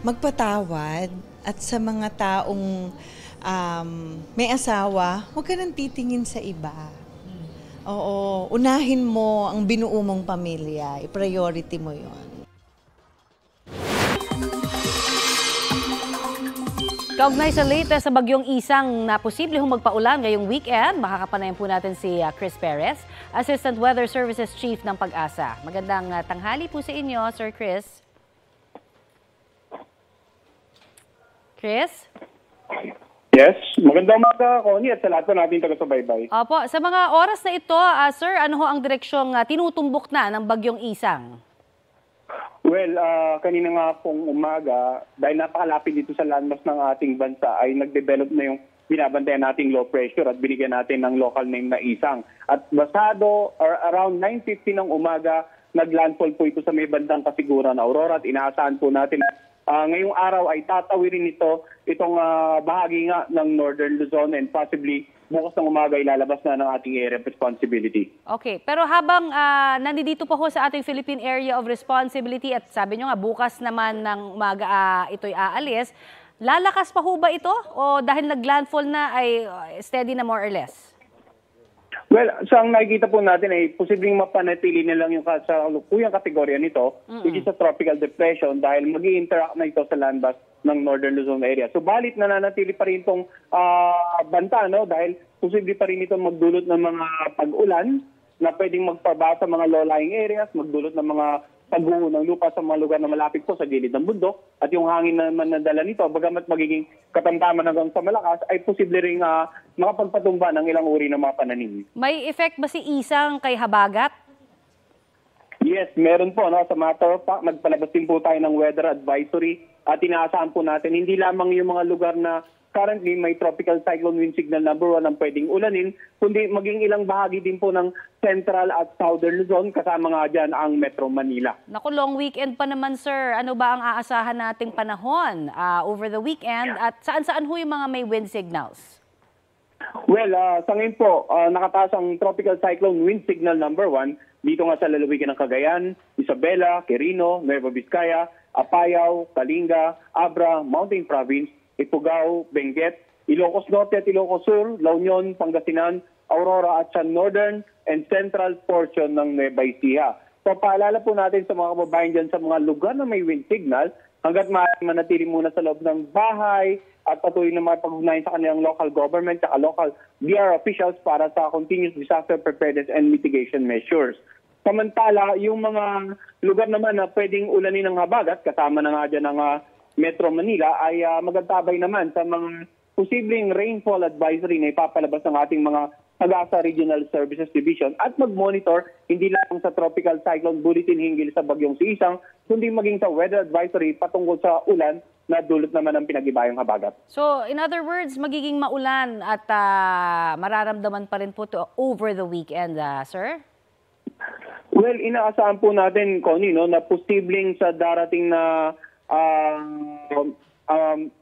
Magpatawad at sa mga taong may asawa, huwag ka nang titingin sa iba. Oo, unahin mo ang binuo mong pamilya, i-priority mo yon. Kaugnay sa latest sa bagyong Isang na posible magpaulan ngayong weekend, makakapanayan po natin si Chris Perez, Assistant Weather Services Chief ng Pag-asa. Magandang tanghali po sa inyo, Sir Chris. Chris? Yes, magandang umaga, Connie, at sa lahat po natin taga-subaybay. Opo, sa mga oras na ito, Sir, ano ho ang direksyong tinutumbok na ng bagyong Isang? Well, kanina nga pong umaga, dahil napakalapit dito sa landmass ng ating bansa, ay nag-develop na yung binabantayan nating low pressure at binigyan natin ng local name na Isang. At basado, around 9:50 ng umaga, naglandfall po ito sa may bandang Kasiguran, Aurora, at inaasahan po natin ngayong araw ay tatawirin itong bahagi nga ng Northern Luzon and possibly bukas ng umaga ilalabas na ng ating area of responsibility. Okay, pero habang nandito po ho sa ating Philippine Area of Responsibility at sabi nyo nga bukas naman ng umaga ito'y aalis, lalakas pa ho ba ito o dahil naglandfall na ay steady na more or less? Well, sa ang nakikita po natin ay posibleng mapanatili na lang yung kasalukuyang kategorya nito, which is a tropical depression dahil mag-i-interact na ito sa landmass ng Northern Luzon area. So balit nananatili pa rin itong banta, no? Dahil posible pa rin itong magdulot ng mga pag-ulan na pwedeng magpabasa sa mga low-lying areas, magdulot ng mga pagguho ng lupa sa mga lugar na malapit po sa gilid ng bundok at yung hangin naman na dala nito, bagamat magiging katamtaman hanggang sa malakas, ay posible rin makapagpatumba ng ilang uri ng mga pananim. May effect ba si Isang kay habagat? Yes, meron po. No? Sa matter of fact, nagpalabas din po tayo ng weather advisory at inaasahan po natin hindi lamang yung mga lugar na currently may tropical cyclone wind signal number 1 ang pwedeng ulanin, kundi maging ilang bahagi din po ng central at southern Luzon, kasama nga dyan ang Metro Manila. Naku, long weekend pa naman, sir. Ano ba ang aasahan nating panahon over the weekend at saan-saan ho yung mga may wind signals? Well, sa ngayon po, nakataas ang tropical cyclone wind signal number 1 dito nga sa lalawigan ng Cagayan, Isabela, Quirino, Nueva Vizcaya, Apayao, Kalinga, Abra, Mountain Province, Ifugao, Benguet, Ilocos Norte at Ilocos Sur, La Union, Pangasinan, Aurora at sa northern and central portion ng Nueva Ecija. So paalala po natin sa mga kababayan dyan sa mga lugar na may wind signal, hanggat maaari manatili muna sa loob ng bahay at patuloy na makipag-ugnayan sa kanilang local government at local DR officials para sa continuous disaster preparedness and mitigation measures. Samantala, yung mga lugar naman na pwedeng ulanin ng habagat, kasama na nga dyan ng Metro Manila, ay magagtabay naman sa mga posibleng rainfall advisory na ipapalabas ng ating mga Pag-asa Regional Services Division at mag-monitor hindi lang sa tropical cyclone bulletin hinggil sa bagyong si Isang, kundi maging sa weather advisory patungkol sa ulan na dulot naman ng pinag-ibayang habagat. So, in other words, magiging maulan at mararamdaman pa rin po to over the weekend, sir? Well, inaasahan po natin, Connie, no, na posibleng sa darating na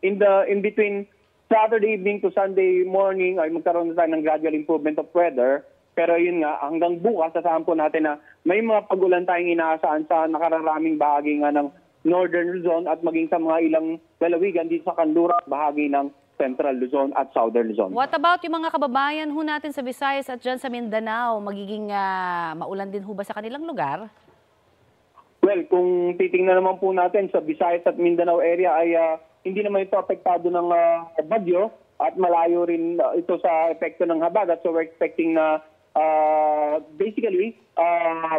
in between Saturday evening to Sunday morning ay magkaroon na tayo ng gradual improvement of weather. Pero yun nga, hanggang bukas, asahan po natin na may mga pag-ulan tayong inaasahan sa nakararaming bahagi nga ng Northern Luzon at maging sa mga ilang lalawigan dito sa Kanlura at bahagi ng Central Luzon at Southern Luzon. What about yung mga kababayan ho natin sa Visayas at dyan sa Mindanao? Magiging maulan din ho ba sa kanilang lugar? Well, kung titingnan naman po natin sa Visayas at Mindanao area ay hindi naman ito apektado ng bagyo at malayo rin ito sa epekto ng habagat. So we're expecting na basically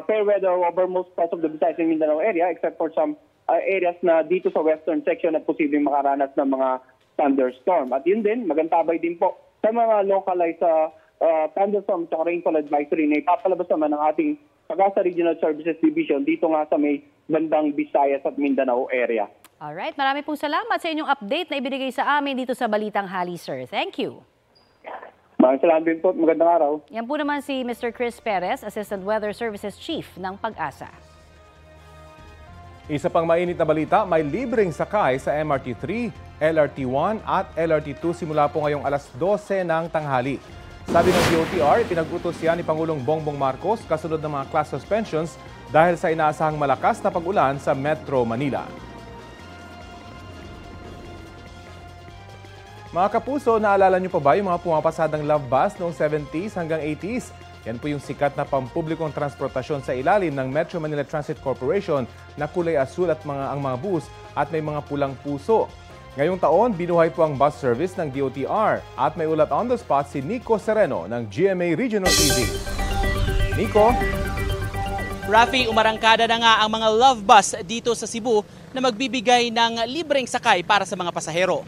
fair weather over most parts of the Visayas and Mindanao area except for some areas na dito sa western section na posibleng makaranas ng mga thunderstorm. At yun din, magantabay din po sa mga localized thunderstorm at rainfall advisory na ipapalabas naman ng ating Pag-asa Regional Services Division dito nga sa may bandang Visayas at Mindanao area. Alright, marami pong salamat sa inyong update na ibinigay sa amin dito sa Balitang Hali, sir. Thank you. Maraming salamat din po. Magandang araw. Yan po naman si Mr. Chris Perez, Assistant Weather Services Chief ng Pag-asa. Isa pang mainit na balita, may libreng sakay sa MRT3, LRT1 at LRT2 simula po ngayong alas 12 ng tanghali. Sabi ng DOTR, pinag-utos yan ni Pangulong Bongbong Marcos kasunod ng mga class suspensions dahil sa inaasahang malakas na pag-ulan sa Metro Manila. Mga kapuso, naalala niyo pa ba yung mga pumapasadang love bus noong 70s hanggang 80s? Yan po yung sikat na pampublikong transportasyon sa ilalim ng Metro Manila Transit Corporation na kulay asul at ang mga bus at may mga pulang puso. Ngayong taon, binuhay po ang bus service ng DOTR at may ulat on the spot si Nico Sereno ng GMA Regional TV. Nico? Rafi, umarangkada na nga ang mga love bus dito sa Cebu na magbibigay ng libreng sakay para sa mga pasahero.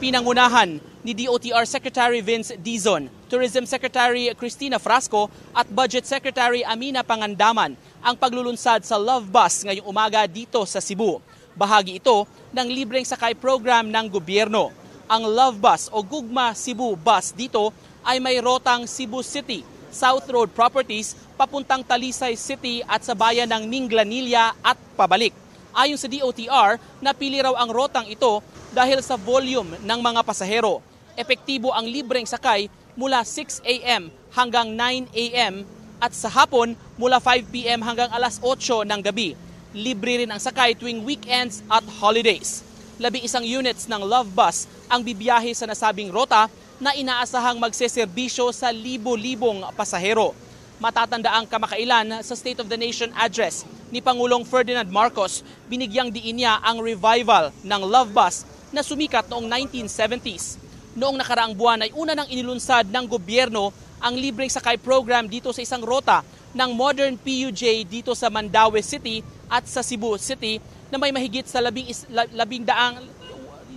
Pinangunahan ni DOTR Secretary Vince Dizon, Tourism Secretary Cristina Frasco at Budget Secretary Amina Pangandaman ang paglulunsad sa Love Bus ngayong umaga dito sa Cebu. Bahagi ito ng libreng sakay program ng gobyerno. Ang Love Bus o Gugma Cebu Bus dito ay may rotang Cebu City, South Road Properties, papuntang Talisay City at sa bayan ng Minglanilla at pabalik. Ayon sa DOTR, napili raw ang rotang ito dahil sa volume ng mga pasahero. Epektibo ang libreng sakay mula 6 a.m. hanggang 9 a.m. at sa hapon mula 5 p.m. hanggang alas 8 ng gabi. Libre rin ang sakay tuwing weekends at holidays. 11 units ng Love Bus ang bibiyahe sa nasabing rota na inaasahang magseserbisyo sa libo-libong pasahero. Matatanda ang kamakailan sa State of the Nation address ni Pangulong Ferdinand Marcos, binigyang diin niya ang revival ng Love Bus na sumikat noong 1970s. Noong nakaraang buwan ay una nang inilunsad ng gobyerno ang libreng sakay program dito sa isang rota ng modern PUJ dito sa Mandaue City at sa Cebu City na may mahigit sa 100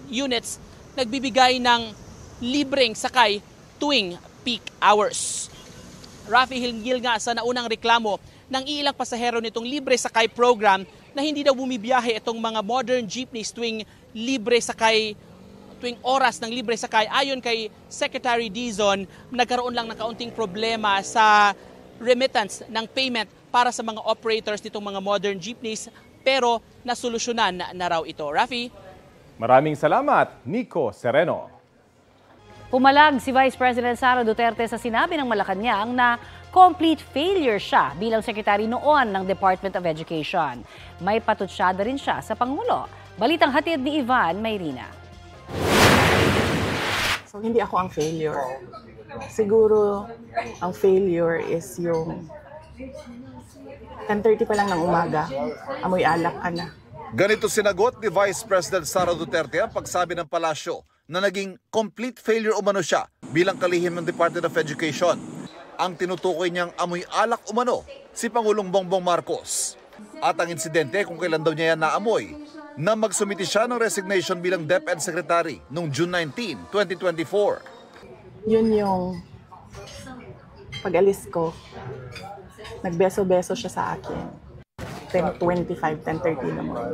units nagbibigay ng libreng sakay tuwing peak hours. Rafi, hinggil nga sa naunang reklamo ng ilang pasahero nitong libre sakay program na hindi daw bumibiyahe itong mga modern jeepneys tuwing oras ng libre sakay. Ayon kay Secretary Dizon, nagkaroon lang ng kaunting problema sa remittance ng payment para sa mga operators nitong mga modern jeepneys, pero nasolusyonan na raw ito. Rafi? Maraming salamat, Nico Sereno. Pumalag si Vice President Sara Duterte sa sinabi ng Malacanang na complete failure siya bilang sekretary noon ng Department of Education. May patutsyada rin siya sa Pangulo. Balitang hatid ni Ivan Mayrina. So, hindi ako ang failure. Siguro, ang failure is yung 10:30 pa lang ng umaga, amoy alak ka na. Ganito sinagot ni Vice President Sara Duterte ang pagsabi ng palasyo na naging complete failure umano siya bilang kalihim ng Department of Education. Ang tinutukoy niyang amoy alak umano si Pangulong Bongbong Marcos. At ang insidente kung kailan daw niya yan naamoy, na magsumiti siya ng resignation bilang DepEd Secretary noong June 19, 2024. Yun yung pag-alis ko, nagbeso-beso siya sa akin. 10:25, 10:30 naman.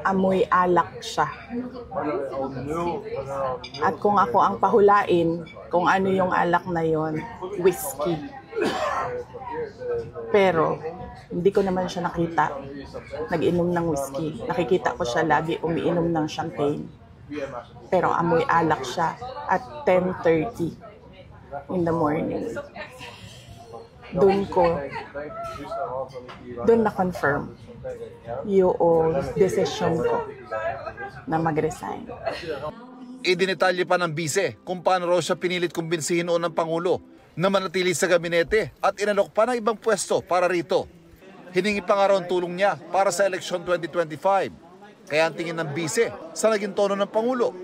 Amoy alak siya. At kung ako ang pahulain, kung ano yung alak na yon, whiskey. Pero, hindi ko naman siya nakita nag-inom ng whiskey. Nakikita ko siya lagi umiinom ng champagne. Pero amoy alak siya at 10:30 in the morning. Doon na-confirm yung decision ko na mag-resign. Idinetalye pa ng bise kung paano raw siya pinilit kumbinsihin noon ng Pangulo na manatili sa gabinete at inalok pa ng ibang pwesto para rito. Hiningi pa nga raw ang tulong niya para sa eleksyon 2025. Kaya ang tingin ng bise sa naging tono ng Pangulo.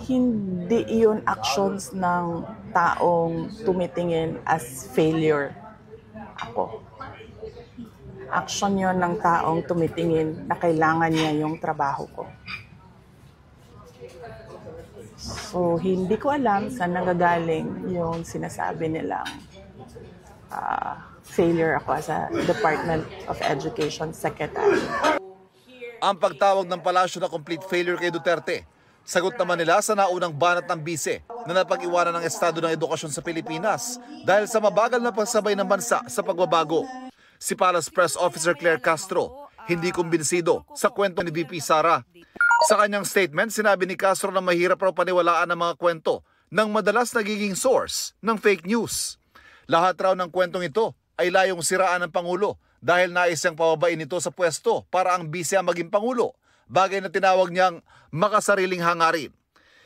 Hindi yun actions ng taong tumitingin as failure ako. Action yun ng taong tumitingin na kailangan niya yung trabaho ko. So, hindi ko alam saan nanggagaling yung sinasabi nilang failure ako as a Department of Education Secretary. Ang pagtawag ng palasyo na complete failure kay Duterte, sagot naman nila sa naunang banat ng bise na napag-iwanan ng estado ng edukasyon sa Pilipinas dahil sa mabagal na pagsabay ng bansa sa pagbabago. Si Palace Press Officer Claire Castro, hindi kumbinsido sa kwento ni VP Sara. Sa kanyang statement, sinabi ni Castro na mahirap raw paniwalaan ang mga kwento ng madalas nagiging source ng fake news. Lahat raw ng kwentong ito ay layong siraan ng Pangulo dahil nais niyang pababain ito sa pwesto para ang bise ang maging Pangulo, bagay na tinawag niyang makasariling hangarin.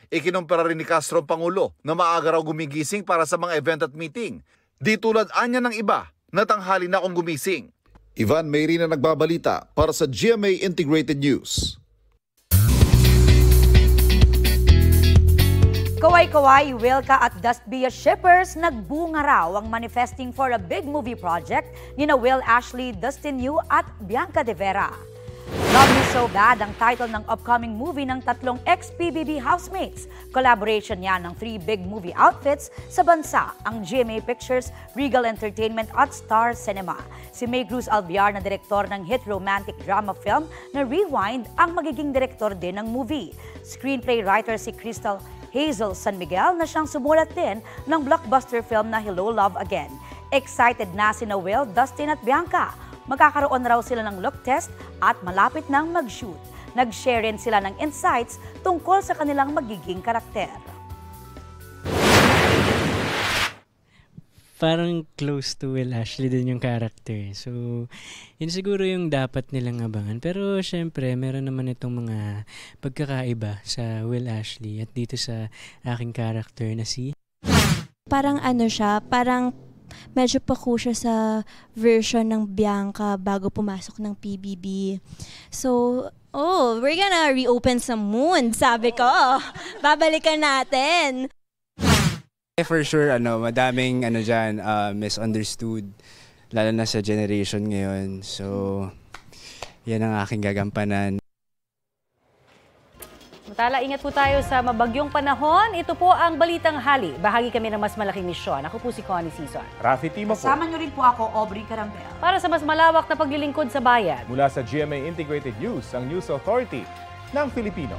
Ikinumpara rin ni Castro ang Pangulo na maaga raw gumigising para sa mga event at meeting. Di tulad anya ng iba na tanghali na akong gumising. Ivan Mayrina nagbabalita para sa GMA Integrated News. Kaway-kaway, Wilka at Dustbia shippers nagbunga raw ang manifesting for a big movie project nina Will Ashley, Dustin Yu at Bianca De Vera. Love Me So Bad ang title ng upcoming movie ng tatlong ex-PBB housemates. Collaboration niya ng 3 big movie outfits sa bansa, ang GMA Pictures, Regal Entertainment at Star Cinema. Si May Cruz Albiar na direktor ng hit romantic drama film na Rewind ang magiging direktor din ng movie. Screenplay writer si Crystal Hazel San Miguel na siyang sumulat din ng blockbuster film na Hello Love Again. Excited na sina Will, Dustin at Bianca. Magkakaroon raw sila ng look test at malapit nang mag-shoot. Nag-share rin sila ng insights tungkol sa kanilang magiging karakter. Parang close to Will Ashley din yung character. So, yun siguro yung dapat nilang abangan. Pero syempre, meron naman itong mga pagkakaiba sa Will Ashley at dito sa aking character na si... Parang ano siya, parang medyo pako siya sa version ng Bianca bago pumasok ng PBB. So, we're gonna reopen some wounds, sabi ko. Babalikan natin. For sure, madaming dyan, misunderstood, lalo na sa generation ngayon. So, yan ang aking gagampanan. Samantala, ingat po tayo sa mabagyong panahon. Ito po ang Balitang Hali. Bahagi kami ng mas malaking misyon. Ako po si Connie Season. Rafi Timo po. Kasama nyo rin po ako, Aubrey Carambel. Para sa mas malawak na paglilingkod sa bayan. Mula sa GMA Integrated News, ang News Authority ng Filipino.